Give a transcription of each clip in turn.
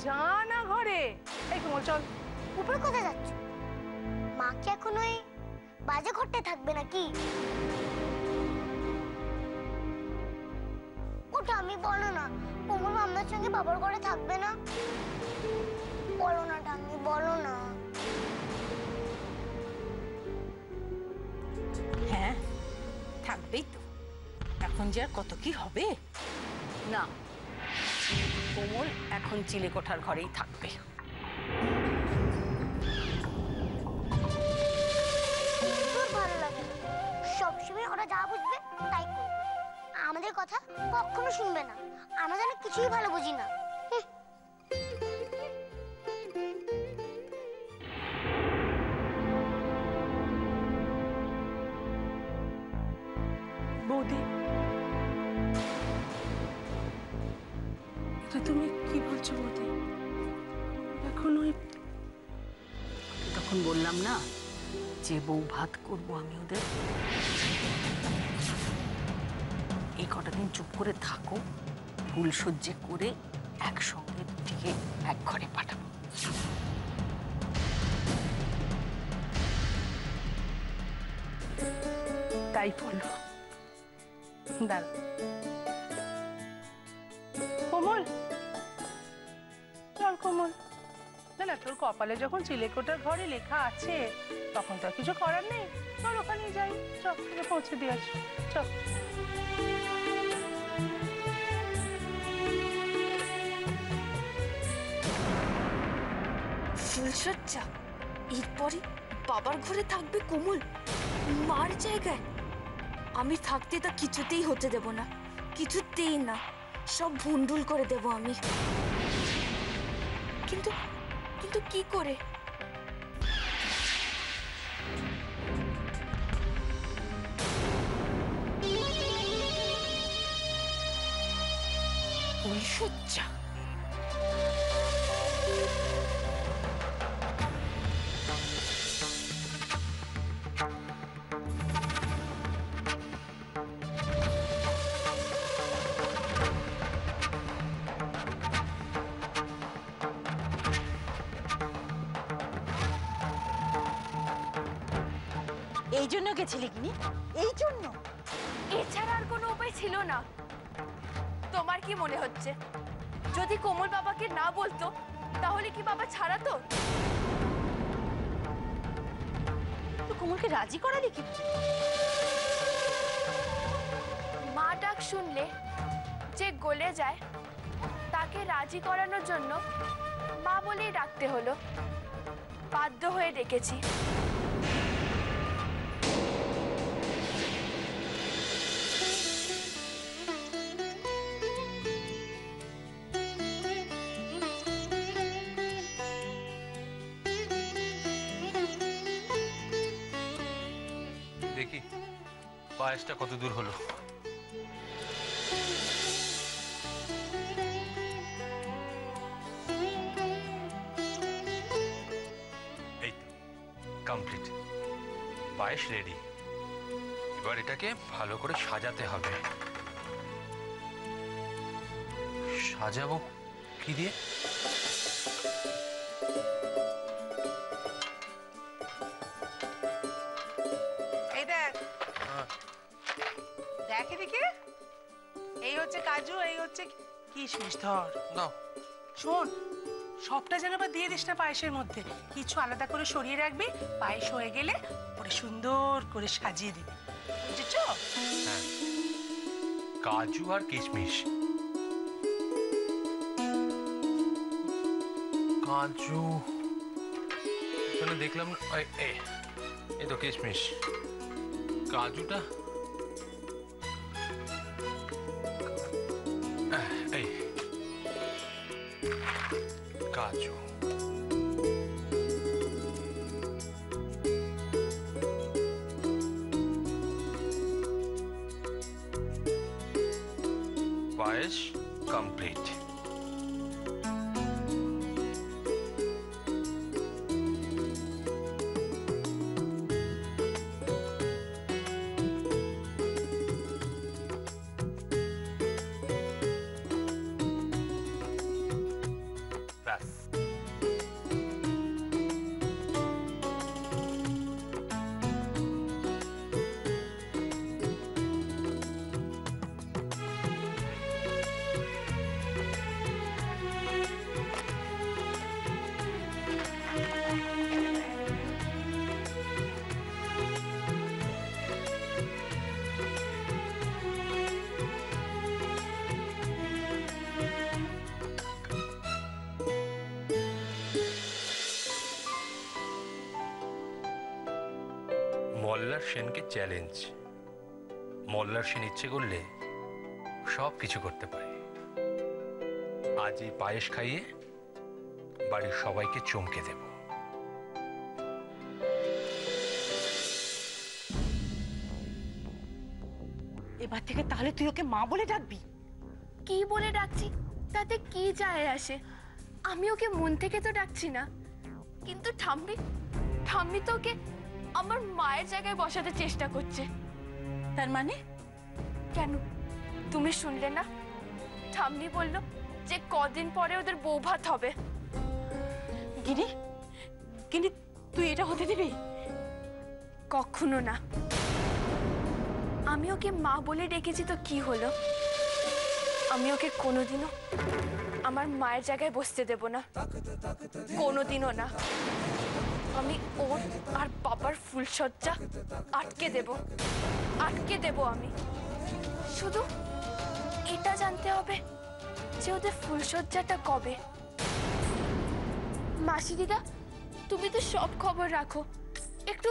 যা না ঘরে। এই কোমল চল। উপরে কোথায় যাচ্ছ? মা কি এখন ওই বাজে ঘরটায় থাকবে নাকি? ওটা আমি বলো না, কোমল মাম্মার সঙ্গে বাবার ঘরে থাকবে না? বলো না টাঙ্গি, বলো না। হ্যাঁ থাকবেই তো, এখন যে আর কত কি হবে। না, কোমল এখন চিলেকোঠার ঘরেই থাকবে। ভালো লাগে না, সবসময় ওরা যা বুঝবে তাই করবে, আমাদের কথা কখনো শুনবে না। আমরা যেন কিছুই ভালো বুঝি না। বৌদি, এটা তুমি কি বলছো বৌদি? এখন ওই তখন বললাম না যে বউ ভাত করবো আমি ওদের। এই কটা দিন চুপ করে থাকো, ভুল সহ্য করে একসঙ্গে দুটিকে এক ঘরে পাঠাবো। তাই বললো। দাঁড়া কোমল, চল কোমল। না না, তোর কপালে যখন চিলেকোঠার ঘরে লেখা আছে তখন তো আর কিছু করার নেই। চল ওখানেই যাই, চল তোকে পৌঁছে দিয়ে আসি, চল। ফুলসজ্জা এরপরে বাবার ঘরে থাকবে কোমল, মার জায়গায়। আমি থাকতে তা কিছুতেই হতে দেব না, কিছুতেই না, সব ভুন্ডুল করে দেব আমি। কিন্তু কিন্তু কি করে? ফুলসজ্জা এই জন্য গেছিলি কিনি? এই জন্য? এছাড়া আর কোনো উপায় ছিল না। তোমার কি মনে হচ্ছে যদি কোমল বাবাকে না বলতো তাহলে কি বাবা ছাড়াতো? তো কোমলকে রাজি করালি কি? মা ডাক শুনলে যে গলে যায় তাকে রাজি করানোর জন্য মা বলেই ডাকতে হলো, বাধ্য হয়ে ডেকেছি। দেখি পায়েসটা কত দূর হলো। এই তো কমপ্লিট, পায়েস রেডি। এবার এটাকে ভালো করে সাজাতে হবে। সাজাবো কি দিয়ে? দেখ এদিকে, এই হচ্ছে কাজু, এই হচ্ছে কিশমিশ। ধর নাও। শোন, সবটা যেন আবার দিয়ে দিস না পায়েসের মধ্যে, কিছু আলাদা করে সরিয়ে রাখবি। পায়েস হয়ে গেলে পরে সুন্দর করে সাজিয়ে দিবি, বুঝেছো? হ্যাঁ, কাজু আর কিশমিশ। কাজু এখানে দেখলাম, এই তো কিশমিশ। কাজুটা এই কাজু, পায়েস কমপ্লিট। ব্যাস, মল্লার সেনকে চ্যালেঞ্জ। মল্লার সেন ইচ্ছে করলে সব কিছু করতে পারে। আজ এই পায়েস খাইয়ে বাড়ির সবাইকে চমকে দেব। এবার থেকে তাহলে তুই ওকে মা বলে ডাকবি? কি বলে ডাকছি তাতে কি যায় আসে? আমি ওকে মন থেকে তো ডাকছি না। কিন্তু ঠাম্মি ঠাম্মি তো ওকে আমার মায়ের জায়গায় বসাতে চেষ্টা করছে। তার মানে? কেন, তুমি শুনলে না? ঠাম্মি বলল যে কদিন পরে ওদের বউ ভাত হবে। গিনি, গিনি তুই এটা হতে দিবি? কখনো না। আমি ওকে মা বলে ডেকেছি তো কি হলো? আমি ওকে কোনোদিনও আমার মায়ের জায়গায় বসতে দেব না, কোনোদিনও না। আমি ওর আর বাবার ফুলসজ্জা আটকে দেব আমি। শুধু এটা জানতে হবে যে ওদের ফুলসজ্জাটা কবে। মাসি দিদা, তুমি তো সব খবর রাখো, একটু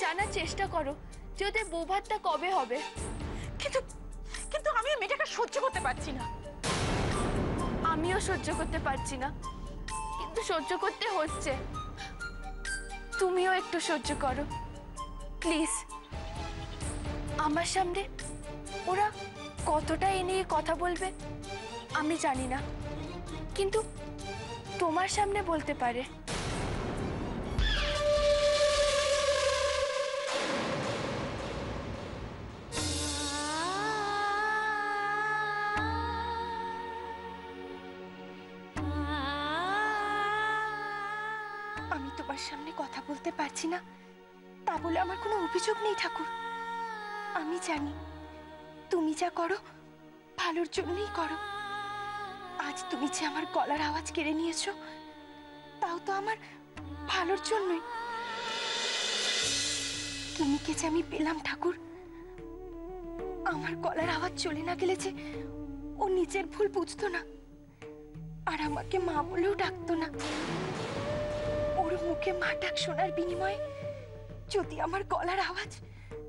জানার চেষ্টা করো যে ওদের বৌভাতটা কবে হবে। কিন্তু কিন্তু আমি মেয়েটাকে সহ্য করতে পারছি না। আমিও সহ্য করতে পারছি না, কিন্তু সহ্য করতে হচ্ছে। তুমিও একটু সহ্য করো প্লিজ। আমার সামনে ওরা কতটা এ নিয়ে কথা বলবে আমি জানি না, কিন্তু তোমার সামনে বলতে পারে। আমি তোমার সামনে কথা বলতে পারছি না তা বলে আমার কোনো অভিযোগ নেই ঠাকুর। আমি জানি তুমি যা করো ভালোর জন্যই করো। আজ তুমি যে আমার গলার আওয়াজ কেড়ে নিয়েছো তাও তো আমার ভালোর জন্যই। কিনিকে যে আমি পেলাম ঠাকুর, আমার গলার আওয়াজ চলে না গেলে যে ও নিজের ভুল বুঝতো না, আর আমাকে মা বলেও ডাকতো না। ওর মুখে মা ডাক শোনার বিনিময়ে যদি আমার গলার আওয়াজ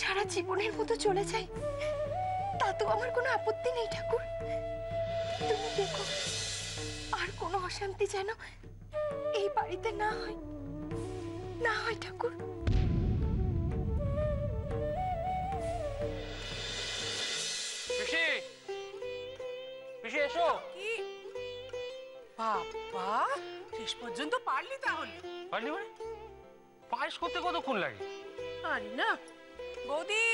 সারা জীবনের মতো চলে যায় তাতেও আমার কোনো আপত্তি নেই ঠাকুর। তুমি দেখো আর কোনো অশান্তি যেন এই বাড়িতে না হয় ঠাকুর। পিসি, পিসি এসো। কি বাবা, শেষ পর্যন্ত পারলি তাহলে? পারলি মানে? পায়েস করতে কতক্ষণ লাগে? আরে না বৌদি,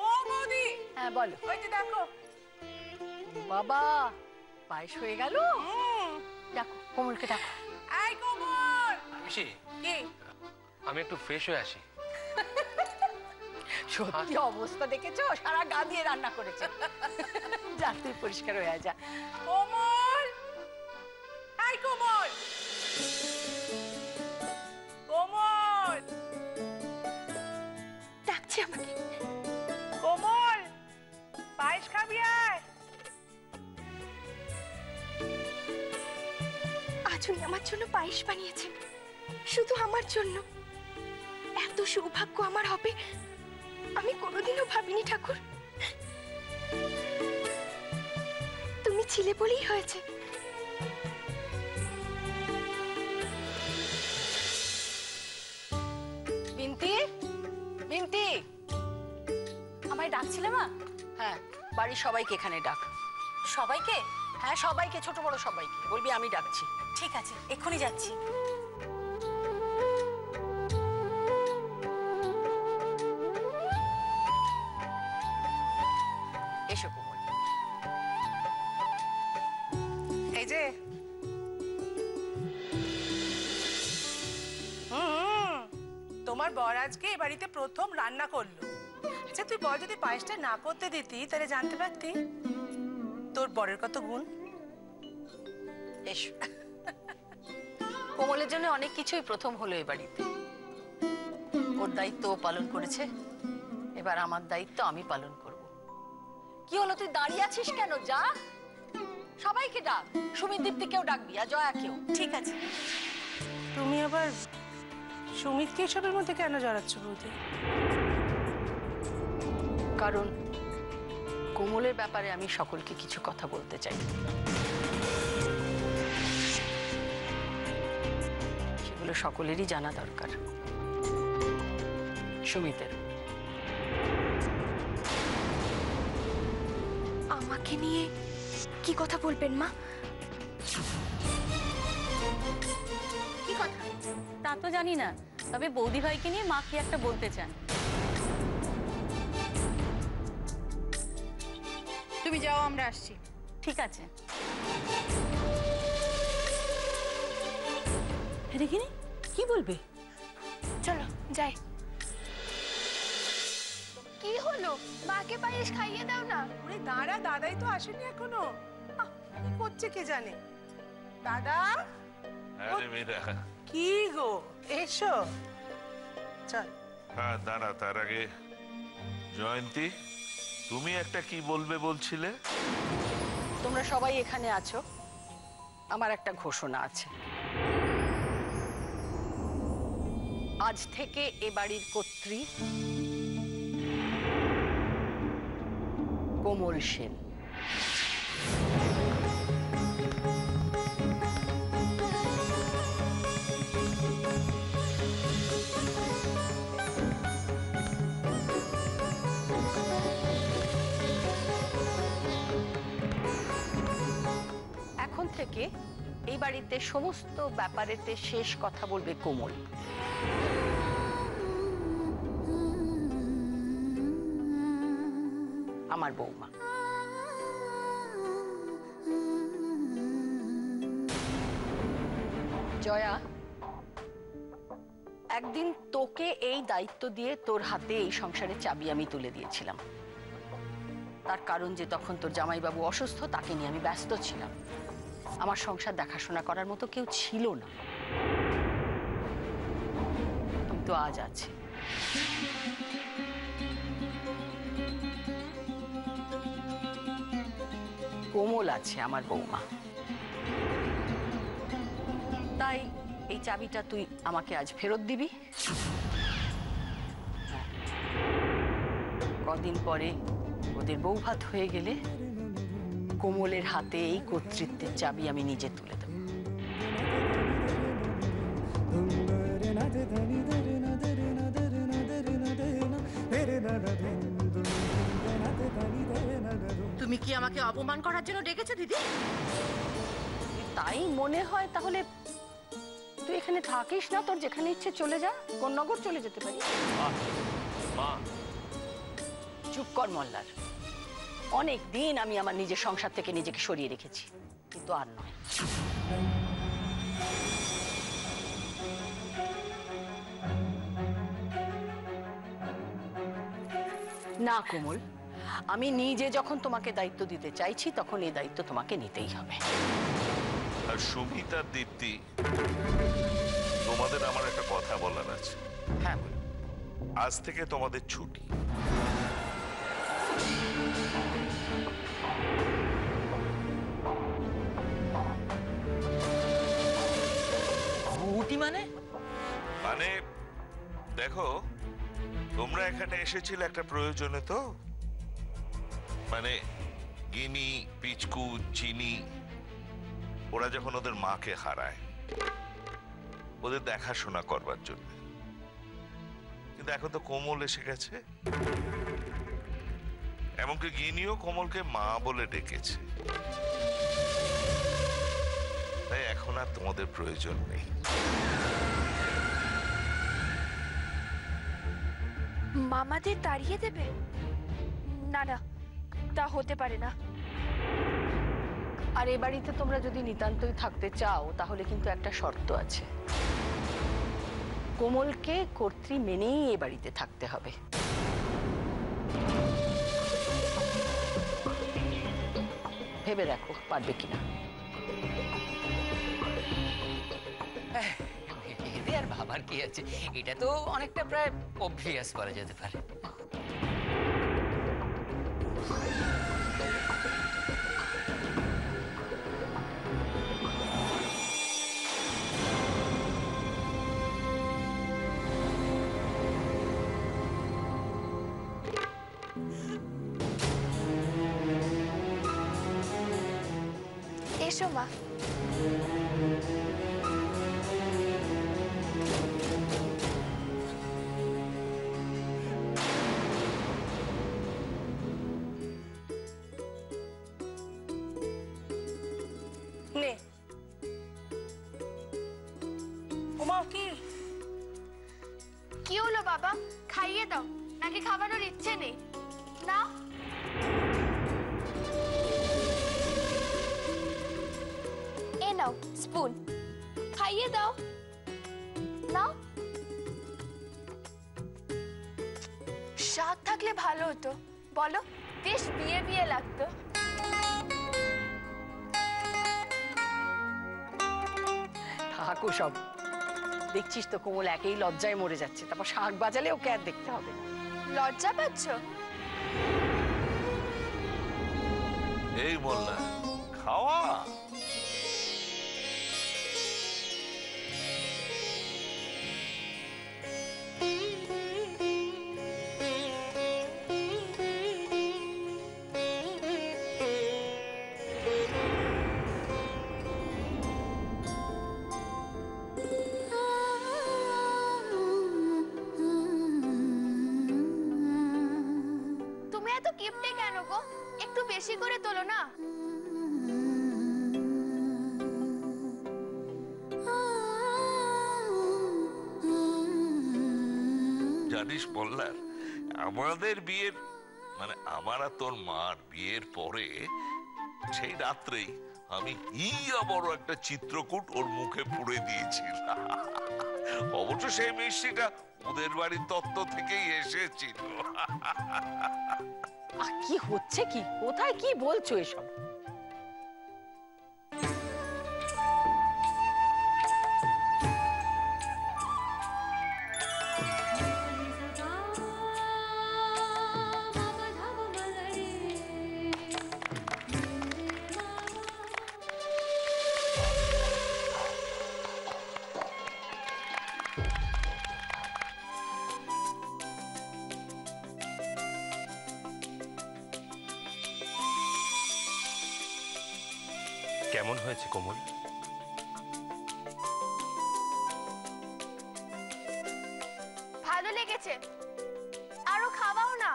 ও বৌদি। হ্যাঁ বলো। ওই যে দেখো। বাবা, পায়েস হয়ে গেল? ডাকো কোমলকে, ডাকো। এই কোমল। পিসি, কি? আমি একটু ফ্রেশ হয়ে আসি। সত্যি অবস্থা দেখেছো? সারা গা দিয়ে রান্না করেছে। যা তুই পরিষ্কার হয়ে যা। কোমল, এই কোমল, কোমল ডাকছে আমাকে। কোমল, পায়েস খাবি? আয়। আজ উনি আমার জন্য পায়েস বানিয়েছেন, শুধু আমার জন্য। এত সৌভাগ্য আমার হবে আমি কোনোদিনও ভাবিনি ঠাকুর। তুমি ছিলে বলেই হয়েছে। বিন্তি, বিন্তি, আমায় ডাকছিলে মা? হ্যাঁ, বাড়ির সবাইকে এখানে ডাক। সবাইকে? হ্যাঁ সবাইকে, ছোট বড় সবাইকে বলবি আমি ডাকছি। ঠিক আছে, এক্ষুনি যাচ্ছি। এসো কোমল। এই যে তোমার বর আজকে এ বাড়িতে প্রথম রান্না করলো। আচ্ছা তুই বল, যদি পায়েসটা না করতে দিতি তাহলে জানতে পারতি তোর বরের কত গুণ। এসো। কোমলের জন্য অনেক কিছুই প্রথম হলো এ বাড়িতে। ওর দায়িত্ব ও পালন করেছে, এবার আমার দায়িত্ব আমি পালন করব। কি হলো, তুই দাঁড়িয়ে আছিস কেন? যা, সবাইকে ডাক। সুমিত দীপ্তিকেও ডাকবি আর জয়াকেও। ঠিক আছে। তুমি আবার সুমিতকে এসবের মধ্যে কেন জড়াচ্ছ বৌদি? কারণ কোমলের ব্যাপারে আমি সকলকে কিছু কথা বলতে চাই। সেগুলো সকলেরই জানা দরকার, সুমিতের। আমাকে নিয়ে কি কথা বলবেন মা? কি কথা তা তো জানি না, তবে বৌদি ভাইকে নিয়ে মা কি একটা বলতে চান। তুমি যাও, আমরা আসছি। ঠিক আছে। দেখিনি কি বলবে? চলো যাই। কি হলো? মাকে পায়েস খাইয়ে দাও না। ওরে দাঁড়া, দাদাই তো আসেনি এখনো। কি করছে কে জানে। দাদা, আরে মেয়েরা, কি গো, এসো। চল। হ্যাঁ দাঁড়া, তার আগে জয়ন্তী, তুমি একটা কি বলবে বলছিলে? তোমরা সবাই এখানে আছো, আমার একটা ঘোষণা আছে। আজ থেকে এ বাড়ির কর্ত্রী কোমল সেন। এখন থেকে এই বাড়িতে সমস্ত ব্যাপারেতে শেষ কথা বলবে কোমল। আমার বৌমা। জয়া, একদিন তোকে এই দায়িত্ব দিয়ে তোর হাতে এই সংসারের চাবি আমি তুলে দিয়েছিলাম। তার কারণ যে তখন তোর জামাইবাবু অসুস্থ, তাকে নিয়ে আমি ব্যস্ত ছিলাম। আমার সংসার দেখাশোনা করার মতো কেউ ছিল না, কিন্তু আজ আছে। কোমল আছে আমার বৌমা, তাই এই চাবিটা তুই আমাকে আজ ফেরত দিবি। কদিন পরে ওদের বৌভাত হয়ে গেলে কোমলের হাতে এই কর্তৃত্বের চাবি আমি নিজে তুলে দেব। তুমি কি আমাকে অপমান করার জন্য ডেকেছো দিদি? তাই মনে হয় তাহলে তুই এখানে থাকিস না, তোর যেখানে ইচ্ছে চলে যা, কোন নগর চলে যেতে পারি। চুপ কর মল্লার। অনেক দিন আমি আমার নিজের সংসার থেকে নিজেকে সরিয়ে রেখেছি, কিন্তু আর নয়। না কোমল, আমি নিজে যখন তোমাকে দায়িত্ব দিতে চাইছি তখন এই দায়িত্ব তোমাকে নিতেই হবে। আর সুমিত আর দীপ্তি, তোমাদের আমার একটা কথা বলার আছে। হ্যাঁ বল। আজ থেকে তোমাদের ছুটি। ছুটি মানে? মানে দেখো, তোমরা এখানে এসেছিলে একটা প্রয়োজনে, তো মানে গিনি, পিচকু, চিনি ওরা যখন ওদের মাকে হারায়, ওদের দেখাশোনা করবার জন্য। কিন্তু এখন তো কোমল এসে গেছে, এমনকি গিনিও কোমলকে মা বলে ডেকেছে। তাই এখন আর তোমাদের প্রয়োজন নেই। মামাদের তাড়িয়ে দেবে? না না, তা হতে পারে না। আর এ বাড়িতে তোমরা যদি নিতান্তই থাকতে চাও তাহলে কিন্তু একটা শর্ত আছে। কোমলকে কর্ত্রী মেনেই এ বাড়িতে থাকতে হবে। ভেবে দেখো পারবে কিনা। এতে আর ভাবার কি আছে, এটা তো অনেকটা প্রায় অবভিয়াস করা যেতে পারে। এসো মা। নে ওমা কি কি হলো বাবা? খাইয়ে দাও, নাকি খাওয়ানোর ইচ্ছে নেই? না, এ নাও স্পুন, খাইয়ে দাও। নাও। স্বাদ থাকলে ভালো হতো, বলো, বেশ বিয়ে বিয়ে লাগতো। থাকো সব। দেখছিস তো কোমল একেই লজ্জায় মরে যাচ্ছে, তারপর শাঁখ বাজালে ওকে আর দেখতে হবে না। লজ্জা পাচ্ছ? এই মোল্লা, খাওয়া। তুমি এত কিপটে কেন গো? একটু বেশি করে তোলো না। জানিস মোল্লার, আমাদের বিয়ের মানে আমার আর তোর মার বিয়ের পরে সেই রাত্রেই আমি ইয়া বড় একটা চিত্রকূট ওর মুখে পুড়ে দিয়েছিলাম। অবশ্য সেই মিষ্টিটা ওদের বাড়ির তত্ত্ব থেকেই এসেছিল। কি হচ্ছে কি? কোথায় কি বলছো এসব? কেমন হয়েছে কোমল? ভালো লেগেছে, আরো খাওয়াও না।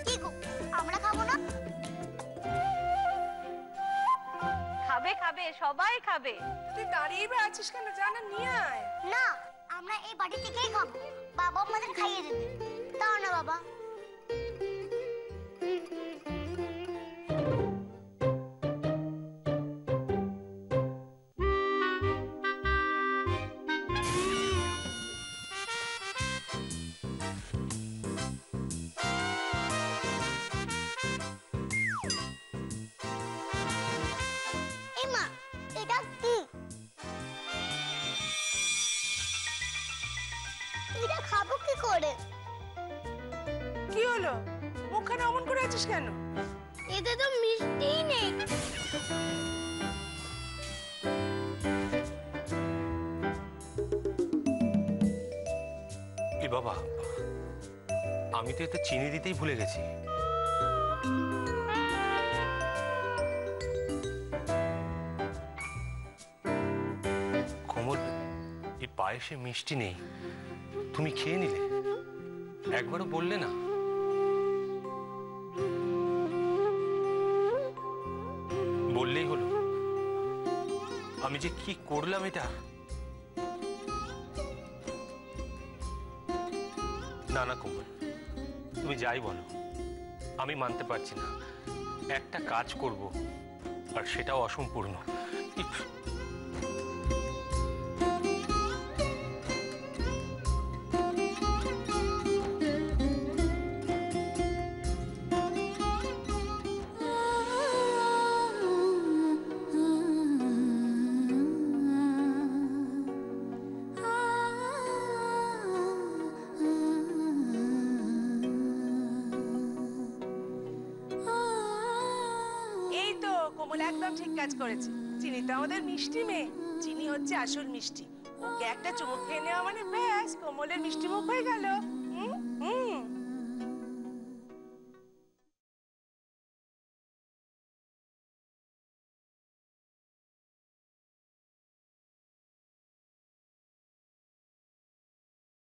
কি গো, আমরা খাবো না? খাবে খাবে, সবাই খাবে। তুই দাঁড়িয়ে আছিস কেন? জানা নিয়ে আয়। না, আমরা এই বাড়ি থেকেই খাবো। বাবা আমাদের খাইয়ে দেবে। দাও না বাবা। এই মা, এটা কি? এটা খাবো কি করে? কি হলো? মুখখানে অমন করে আছিস কেন? এতে তো মিষ্টিই নেই। এ বাবা, আমি তো এতে চিনি দিতেই ভুলে গেছি। কোমল, এই পায়েসে মিষ্টি নেই, তুমি খেয়ে নিলে, একবারও বললে না। বললেই হলো। আমি যে কি করলাম এটা। না না কোমল, তুমি যাই বলো, আমি মানতে পারছি না। একটা কাজ করব, আর সেটাও অসম্পূর্ণ। এই তো কোমল একদম ঠিক কাজ করেছে। চিনি তো আমাদের মিষ্টি মেয়ে। চিনি হচ্ছে আসল মিষ্টি। ওকে একটা চুমুক খেয়ে নেওয়া মানে ব্যাস কোমলের মিষ্টি মুখ হয়ে গেল।